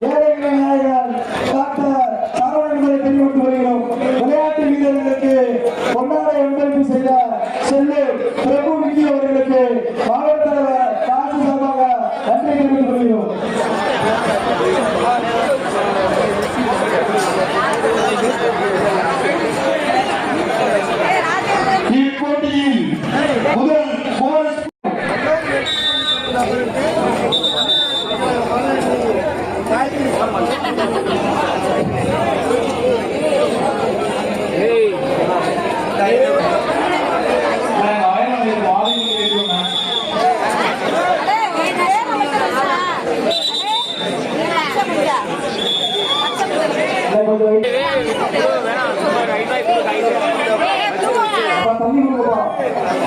ஏழைகளின் நாயகர் டாக்டர் சரவணன் என்பதை தெரிவித்து வருகிறோம். விளையாட்டு வீரர்களுக்கு பொன்னாடை அன்பளிப்பு செய்த செல்லு பிரபு விக்கி அவர்களுக்கு மாவட்ட தலைவர் காசு சார்பாக நன்றி தெரிவித்துக் கொள்கிறோம். இப்போட்டியில் முதல் போனஸ்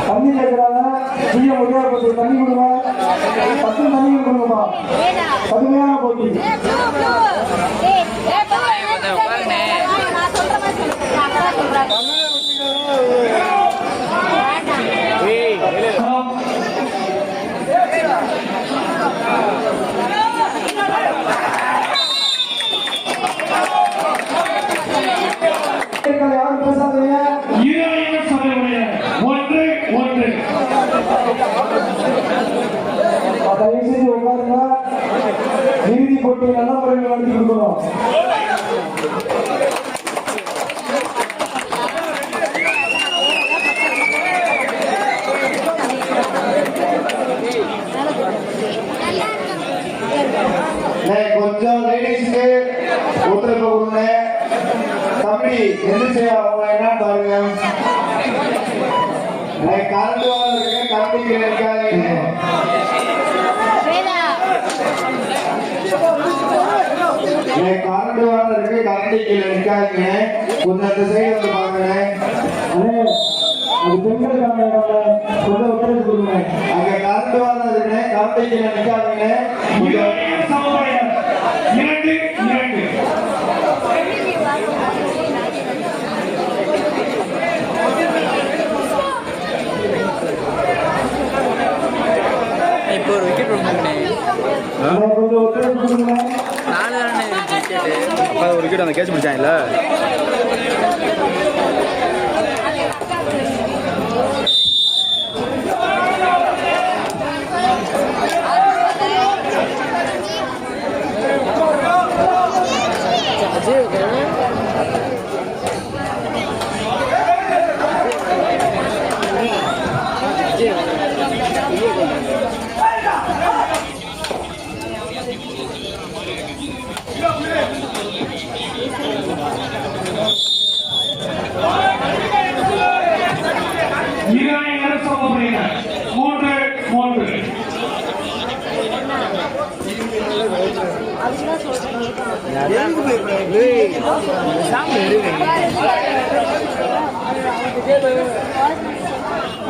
தண்ணி கேட்கிறாங்க. தண்ணி கொடுங்க, 10 தண்ணி கொடுங்கப்பா. கடுமையான போட்டி. யாரும் பேசாதீங்க. தயவு செய்து உட்காருங்க. இறுதி போட்டியை நல்ல முறையில் நடத்தி கொடுக்கணும். கொஞ்சம் லேடிஸ்க்கு ஒத்துழைப்பு கொடுங்க. தம்பி எந்திரிச்சு அவங்க என்ன பாருங்க. கரண்ட் வாங்க, கரண்ட் இருக்காங்க. கரண்ட் வாங்க இருக்கு, கரண்ட் கீழே இருக்காங்க. கொஞ்சம் அந்த சைடு வந்து பாருங்க. அது பெண்களுக்கான கொஞ்சம் ஒத்துழைப்பு கொடுங்க. அங்க கரண்ட் வாங்க இருக்கு, கரண்ட் கீழே நிற்காதீங்க. இப்போ ஒரு விக்கெட் கொஞ்சம் ஒத்துழைப்பு கொடுங்க. ஒரு விக்கெட் அந்த கேட்ச் பிடிச்சாங்கல்ல.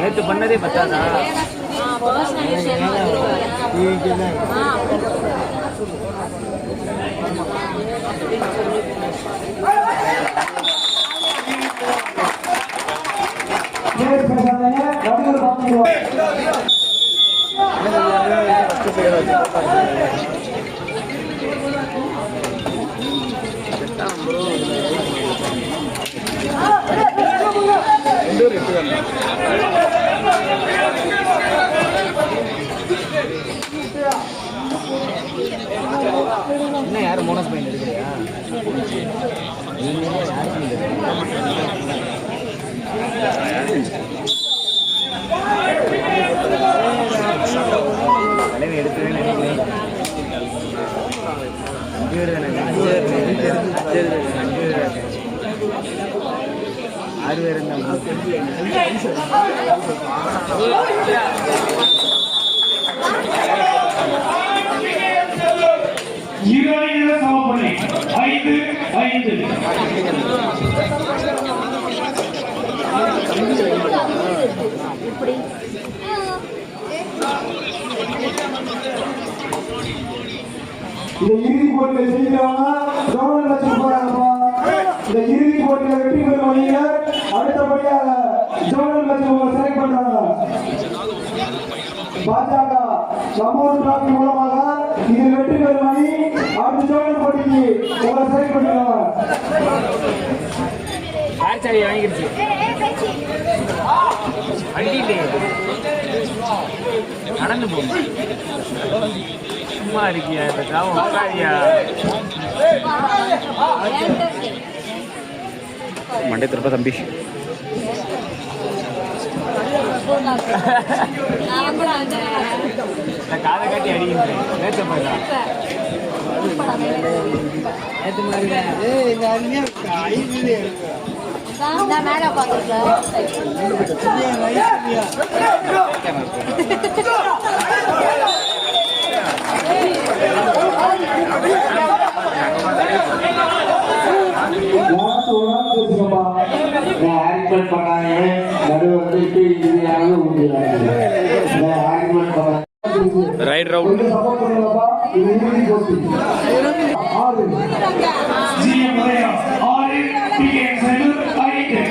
நேற்று பண்ணதே பத்தாதா? என்ன யாரும் போனஸ் பாயிண்ட் எடுக்கலையா? தலைமை எடுத்துவே நினைக்கிறேன். ஆறு பேர் சமப்பணி 5-5. இந்த இறுதி போட்டியில ஜெயிக்கிறவங்க கவர்மெண்ட் வச்சு போறாங்கப்பா. இந்த இறுதி போட்டியில வெற்றி பெறுவீங்க. அடுத்தபடியாக ஜோனல் மேட்ச் செலக்ட் பண்றாங்க. பாஜக சமூக டிராபி மூலமாக இதில் வெற்றி பெறும் அணி அடுத்த ஜோனல் போட்டிக்கு உங்களை செயல்படுத்தினாங்க. ஆர்ச்சாரி வாங்கிருச்சு வண்டியிலே நடந்து போகும் சும்மா இருக்கியா இந்த காவம் உட்காரியா மண்டே திருப்ப தம்பி காதை காட்டி அடிக்கின்றேன் நேற்று போயிடலாம் நேற்று மாதிரி மேல right round GM Udaya 6 TN Sellur 5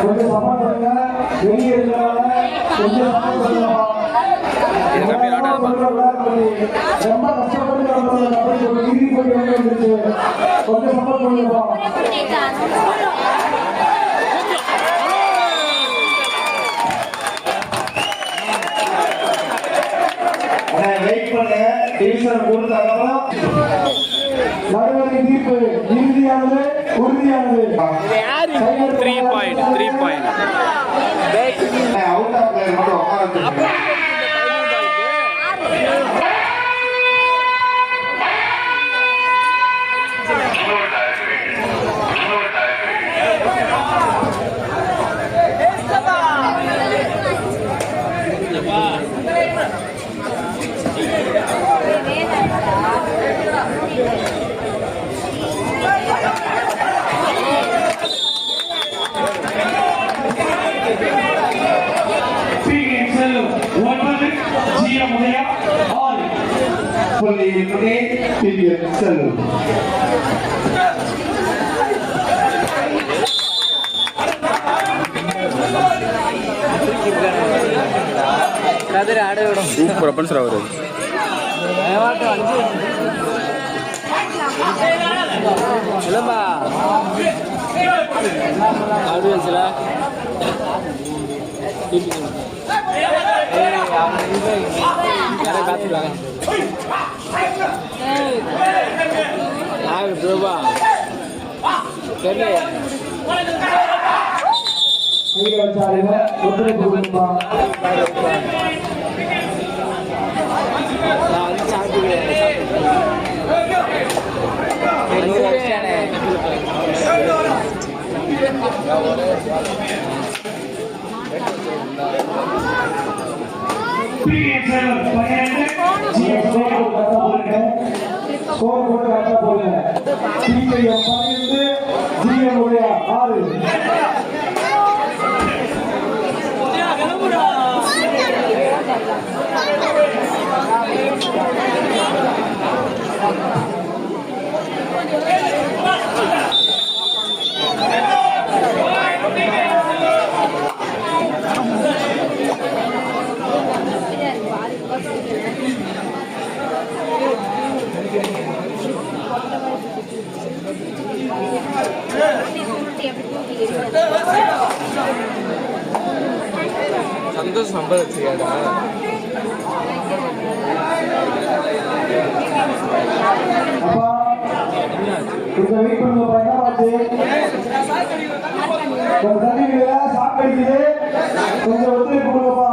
கொஞ்சம் சப்போர்ட் பண்ணுங்க. வெளியே இருக்கிறவங்க கொஞ்சம் சப்போர்ட் பண்ணுங்க. ரொம்ப கஷ்டப்பட்டு டிகிரி போய் வந்துருச்சு. கொஞ்சம் சப்போர்ட் பண்ணுங்க. வெயிட் பண்ணுங்க. டிவிஷன் கொடுத்ததுக்கப்புறம் நடுவரை தீர்ப்பு இறுதியானது உறுதியானது. 3 பாயிண்ட் அவுட் ஆஃப் பிளேயர் மட்டும் உட்கார டிஎன் செல்லூர் 9 ஜிஎம் உதயா 6 சொல்லி செல்லும். கதிர ஆட விடும் சூப்பர் அப்பன் சார் அவரு இல்லம்பா ஆடியன்ஸ்ல காத்துக்கலாம் ரூபா தெரியல டிஎன் செல்லூர் 12 ஜிஎம் ஸ்கோர் போட்டு கரெக்டா போடுங்க. டிஎம் 12 ஜிஎம் உடைய 6. சந்தோஷ் சம்பாதிச்சியாடா அப்பா கொஞ்சம் வெயிட் பண்ணுங்கப்பா. என்ன ஆச்சு? கொஞ்சம் தண்ணி விடுங்க. சாப்பிடுது. கொஞ்சம் ஒத்துழைப்பு கொடுங்கப்பா.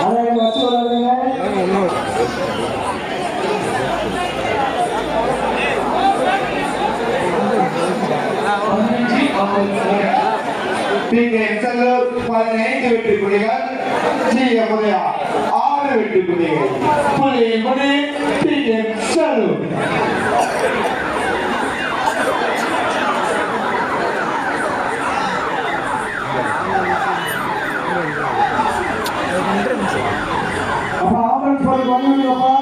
அதை வச்சு வளருங்க. 15 வெற்றி புள்ளிகள், ஜிஎம் உதயா 6 வெற்றி புள்ளிகள். புள்ளியின் முடி டிஎம் செல்லூர். அப்பா ஆம்புலன்ஸ் போய் வந்துருங்கப்பா.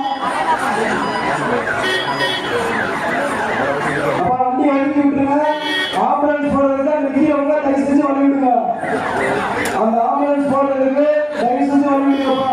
அப்பா வண்டி வண்டி விட்டுருங்க. ஆம்புலன்ஸ் போடுறதுக்கு அந்த கீழவங்க தயவு செஞ்சு வழி விடுங்க. அந்த ஆம்புலன்ஸ் போடுறதுக்கு தயவு செஞ்சு வழி விடுங்கப்பா.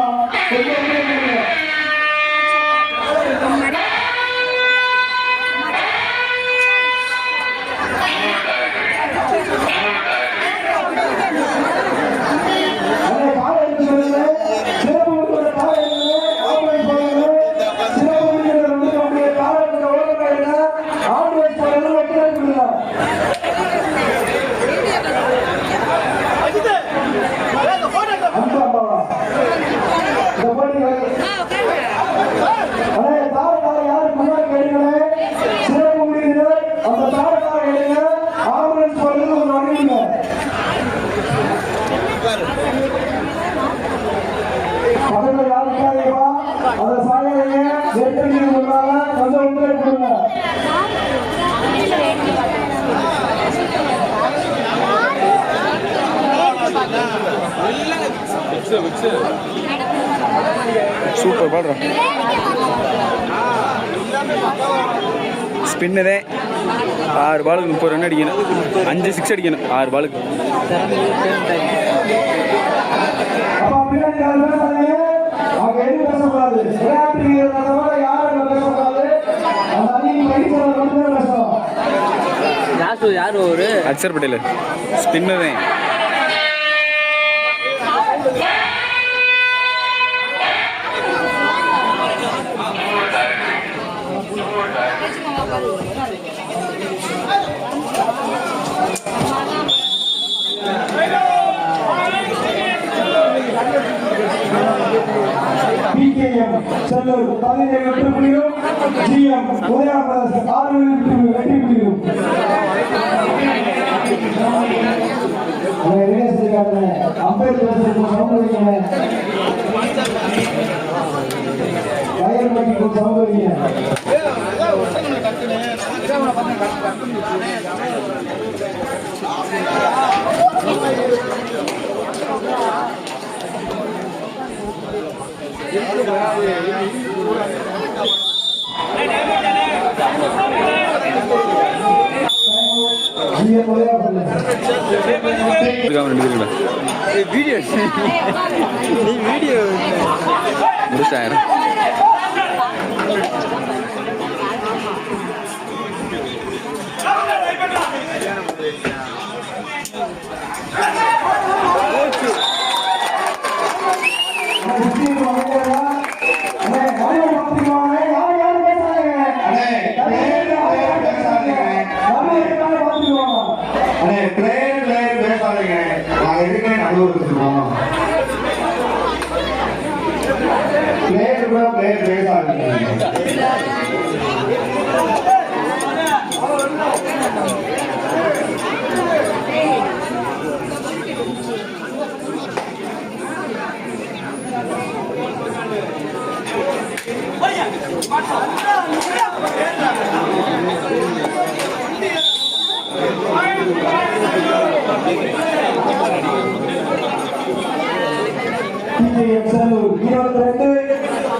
சூப்பர் பாடுறோம். ஸ்பின்னரே 6 பாலுக்கு 30 ரன் அடிக்கணும், 5 6 அடிக்கணும் 6 பாலுக்கு. யாரு ஒரு அக்ஷர் பட்டேல் ஸ்பின்னரே. பிகேஎம் செல்லூர் 17 வெற்றி புள்ளிகளும், ஜிஎம் உதயா 6 வெற்றி புள்ளிகளும். அம்பேத்கர் சௌகரிய வயல்மணிக்கு சௌகரிய வீடியோ முடிச்சாயிரம்.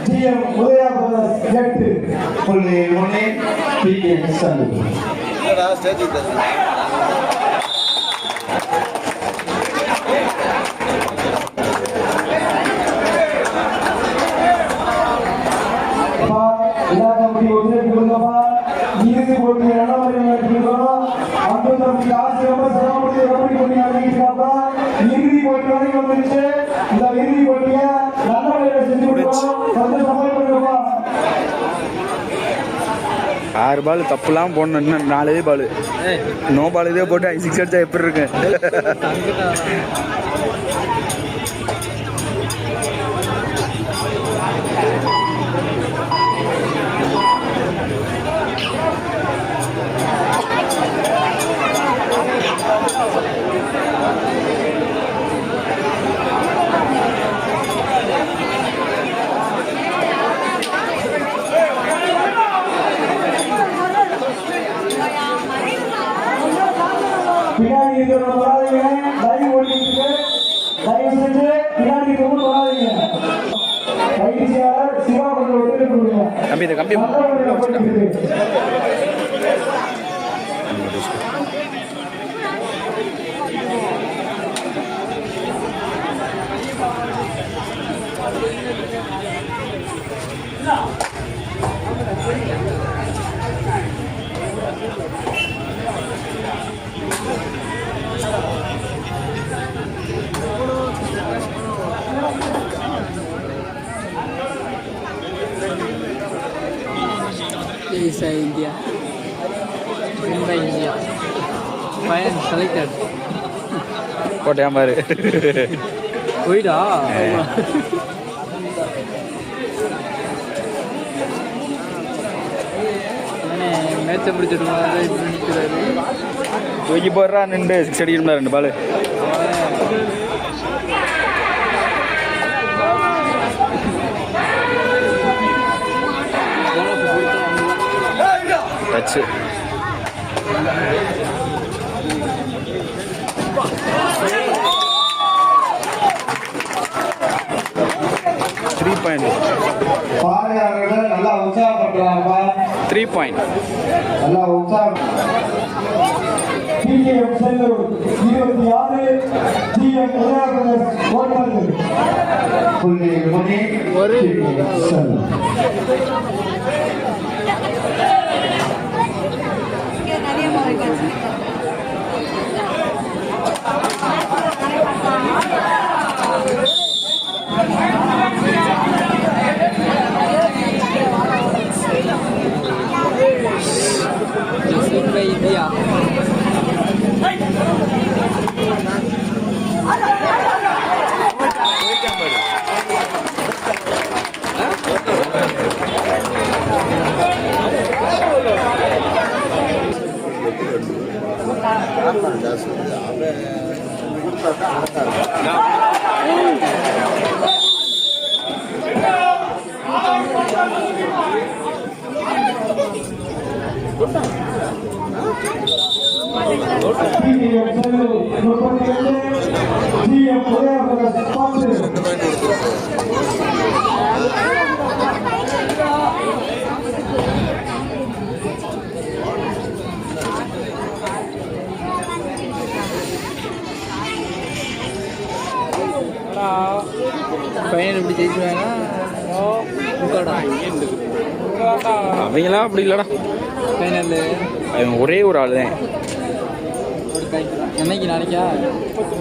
ஜிஎம் உதயா 8 புள்ளி 1 பிகேஎம் செல்லூர். இறுதி போட்டி இறுதி போட்டி வரைக்கும் வந்துருச்சு. இந்த இறுதி போட்டியை நல்ல முறையில் செஞ்சு கொடுக்கணும். கொஞ்சம் சப்போர்ட் பண்ணுங்கப்பா. 6 பால் தப்புலாம் போடணும். இன்னும் 4 பால் நோ பால் இதே போட்டு 6 அடிச்சா எப்படி இருக்கு? செஞ்சு பின்னாடி கொண்டு வராதீங்க. பயிற்சியாளர் சிவா கொஞ்சம் ஒத்துழைப்பு கொடுங்க. கம்பி நல்ல முறையில் போயிட்டு இருக்கு. India. India. Fine, selected. What am I? Wait, மேட்சை பிடிச்சிருக்காரு. தூக்கி போடுறா நின்று சிக்ஸ் அடிக்கணும்னா 2 பால். Touch 3 point. பார்வையாளர்கள் நல்லா உற்சாகப்படுறாங்கப்பா. 3 பாயிண்ட். நல்லா உற்சாகம். TM Sellur 26, TM Udayakumar 9. புள்ளி மணி ஒரு நிறைய மாதிரி India. பையன் இப்படி ஜெயிச்சுவாங்க. அவங்களாம் அப்படி இல்லைடா. ஃபைனல் அவன் ஒரே ஒரு ஆள் தான். என்னைக்கு நாளைக்கா?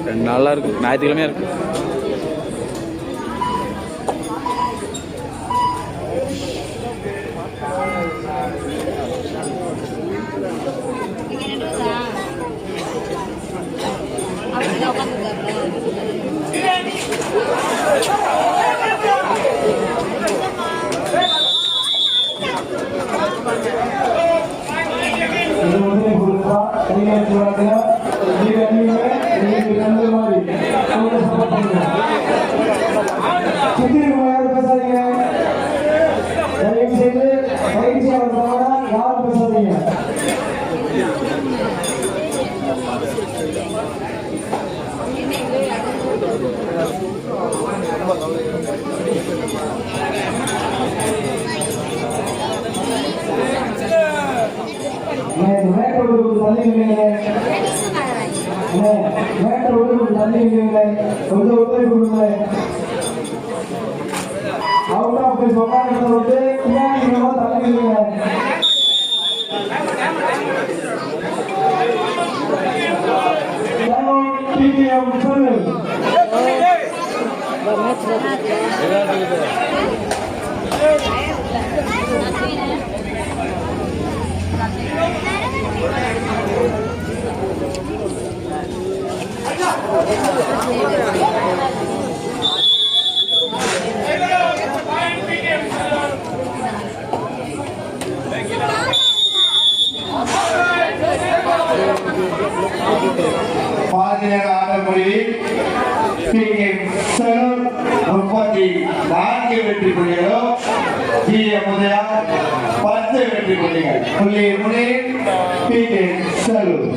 2 நாளாக இருக்கு. ஞாயிற்றுக்கிழமையாக இருக்கு. ஆடல் முடிவில் செல்லூர் 34 வெற்றி புள்ளிகளோ, டிஎம் உதயா 10 வெற்றி புள்ளிகள். புள்ளி முனையில் பிகே செல்லூர்.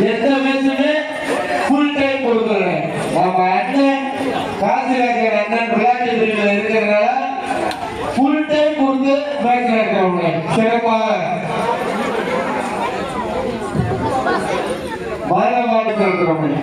எந்த மேட்சுமே ஃபுல் டைம் கொடுக்குறேன். நம்ம அண்ணன் காசு காக்கிற அண்ணன் விளையாட்டு பிரிவில் இருக்கிறதுனால ஃபுல் டைம் கொடுத்து மேட்ச் நடக்கிறவங்க சிறப்பாக மரணமாக இருக்கிறவங்க.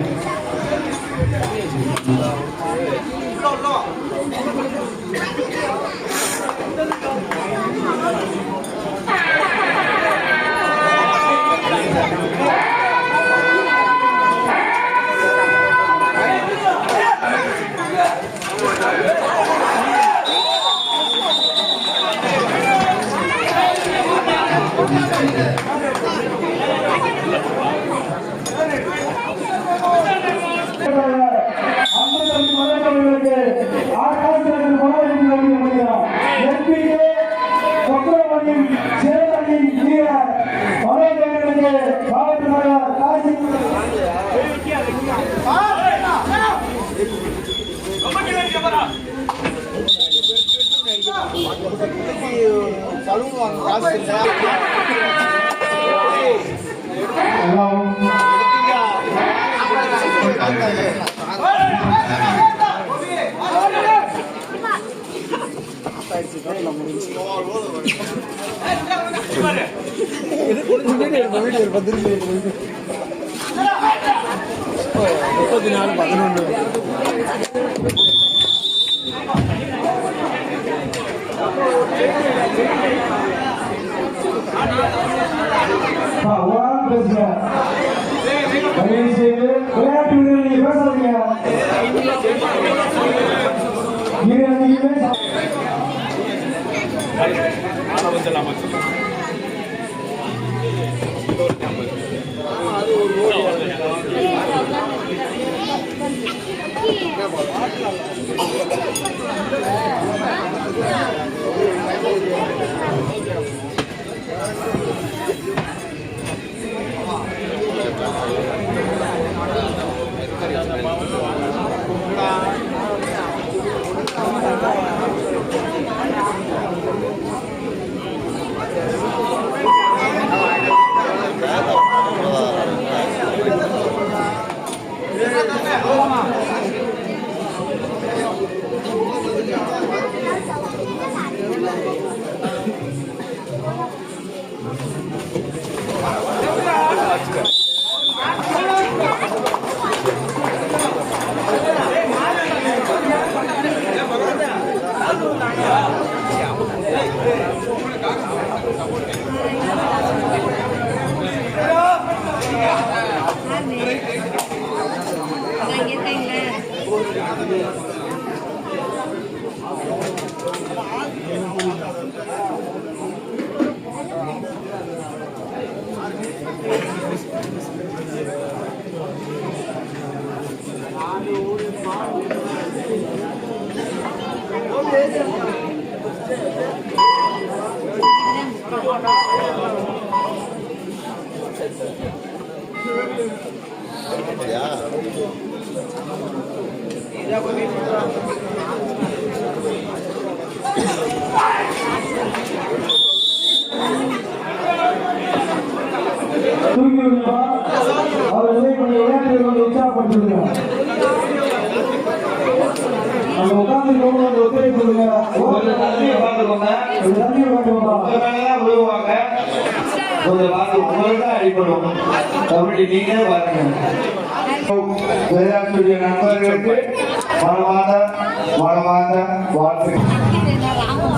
நண்பர்களுக்கு மனமார்ந்த வாழ்த்துக்கள்.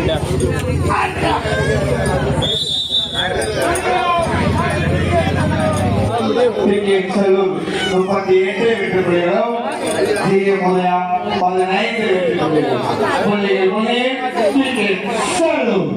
Yeah. டிக்கெட் செல்லும் 38 வெற்றி புள்ளிகளும் ஜிஎம் உதயா 15 வெற்றி புள்ளிகள் டிக்கெட் செல்லும்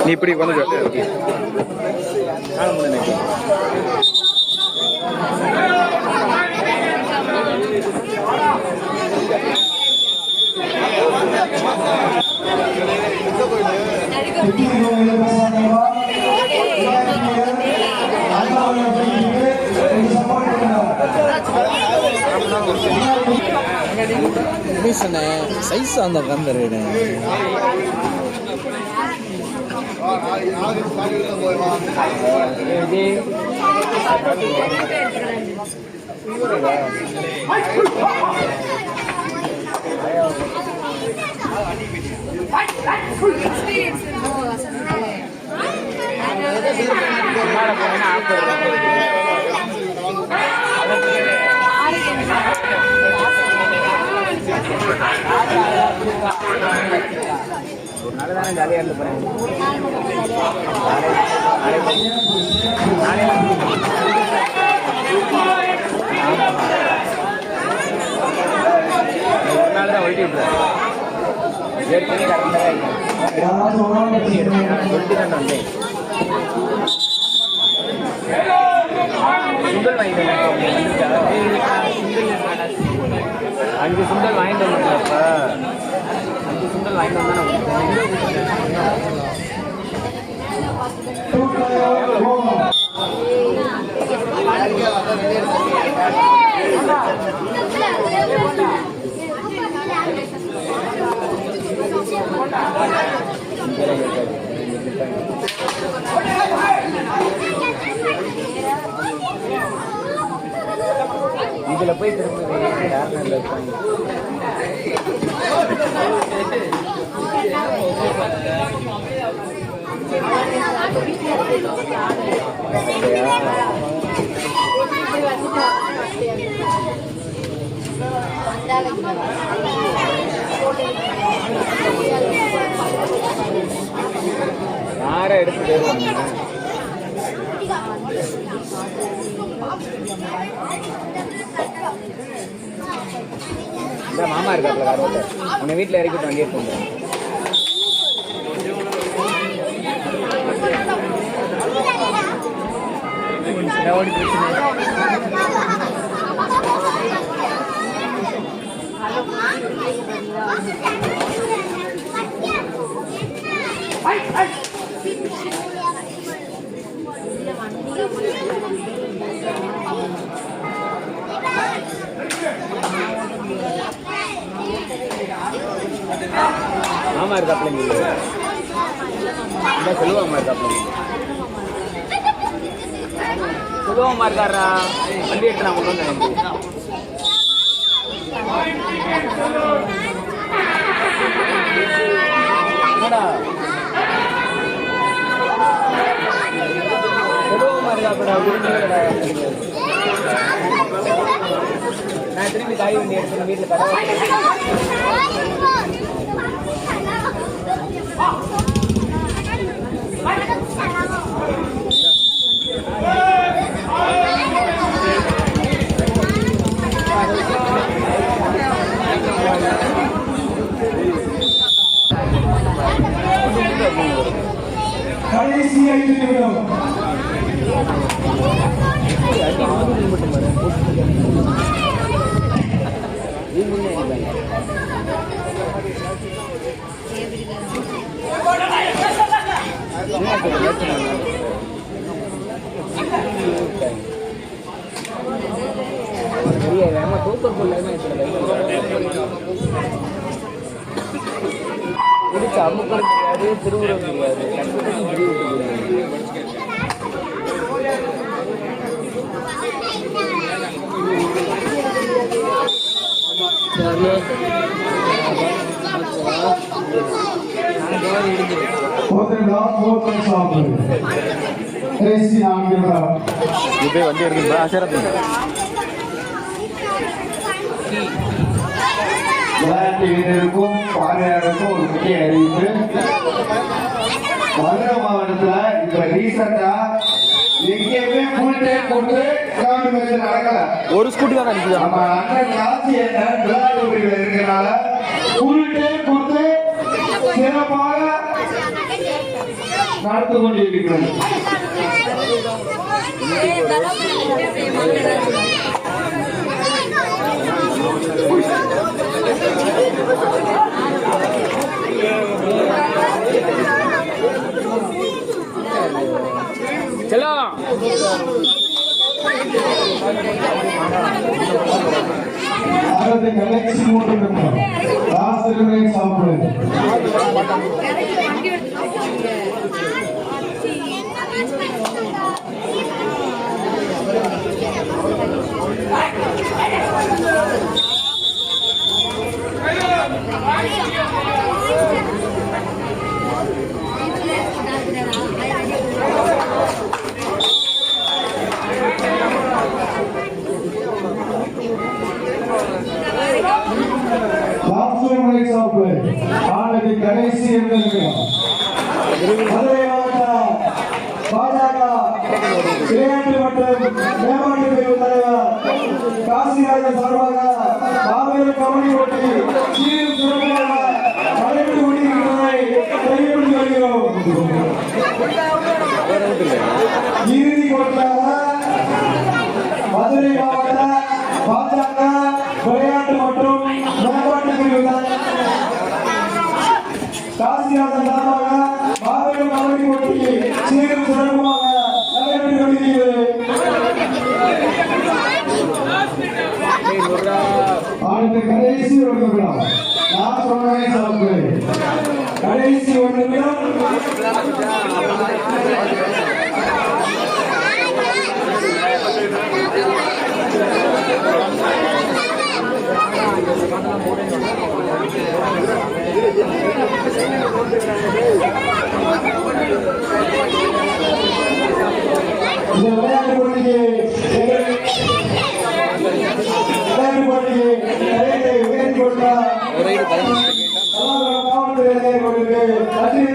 நீ இப்படி வந்து சைஸ் அந்த கந்தர் ஒரு நாள் தானே ஜாலியாக இருந்து போகிறேன். ஒரு நாள் தான் ஒழிட்டு விட்டுறேன். ஏற்கனவே கரெக்டாக சொல்லிட்டு தான் வந்தேன். சுண்டல் வாங்கிட்டு அஞ்சு சுண்டல் வாங்கிட்டு வந்தேன். அப்போ அஞ்சு சுண்டல் வாங்கிட்டு இதுல போய் திரும்ப யாருன்னு இருப்பாங்க. யாரை எடுத்து மாமா இருக்காப்ல காரோட்ட உன்னை வீட்டில் இறக்கிட்டு வண்டியை போங்க. ஓடி மாமா இருக்காப்ல நீங்க சொல்லுவாமா இருக்காப்ல சொல்லுவாமா இருக்காரா வண்டி எடுத்து நான் கொண்டு வந்தேன். சொல்லுவாமா இருக்காப்படா நான் திரும்பி காய் வண்டி எடுத்து வீட்டில் கடை கடைசி 5 நிமிடம். தூக்கம் பிடிச்ச அம்முக்கள் கிடையாது, திருவுரம் கிடையாது. இப்போ வண்டி எடுக்குங்களா? சரி விளையாட்டு வீரருக்கும் பார்வையாளருக்கும் ஒரு முக்கிய அறிவிப்பு. மதுரை மாவட்டத்துல இப்ப ரீசெண்டா எங்கேயுமே ஃபுல் டைம் போட்டு கிரவுண்ட் மேட்ச் நடக்கல. ஒரு ஸ்கூட்டி தான் நினைக்குது. நம்ம அண்ணன் காட்சி என்ன விளையாட்டு பிரிவில் இருக்கிறனால ஃபுல் டைம் கொடுத்து சிறப்பாக நடந்து கொண்டிருக்கிறது. செல்லம் கடைசி 3 நிமிடம் ராசிகளை சாப்பிடுது. ராசிகளை சாப்பிடுது. ஆளுக்கு கடைசி நிமிடம். மதுரை மாவட்ட பாஜக விளையாட்டு மற்றும் மேம்பாட்டு பிரிவு தலைவர் காசிராஜன் சார்பாக மாபெரும் கபடி போட்டி சீரும் சிறப்பாக நடைபெற்று கொண்டிருக்கிறதை தெரியப்படுத்தி வருகிறோம். இறுதி போட்டியாக மதுரை மாவட்ட பாஜக விளையாட்டு மற்றும் மேம்பாட்டு பிரிவு காசிராஜன் சார்பாக மாபெரும் கபடி போட்டி சீரும் சிறப்புமாக நடைபெற்று வருகிறது. அடுத்த கடைசி 1 நிமிடம். நான் சொன்னேன் சாப்பிடு. கடைசி 1 நிமிடம். இந்த விளையாட்டு போட்டிக்கு உயர்த்தி கொடுத்தார் மாவட்ட விளையாட்டு நன்றி.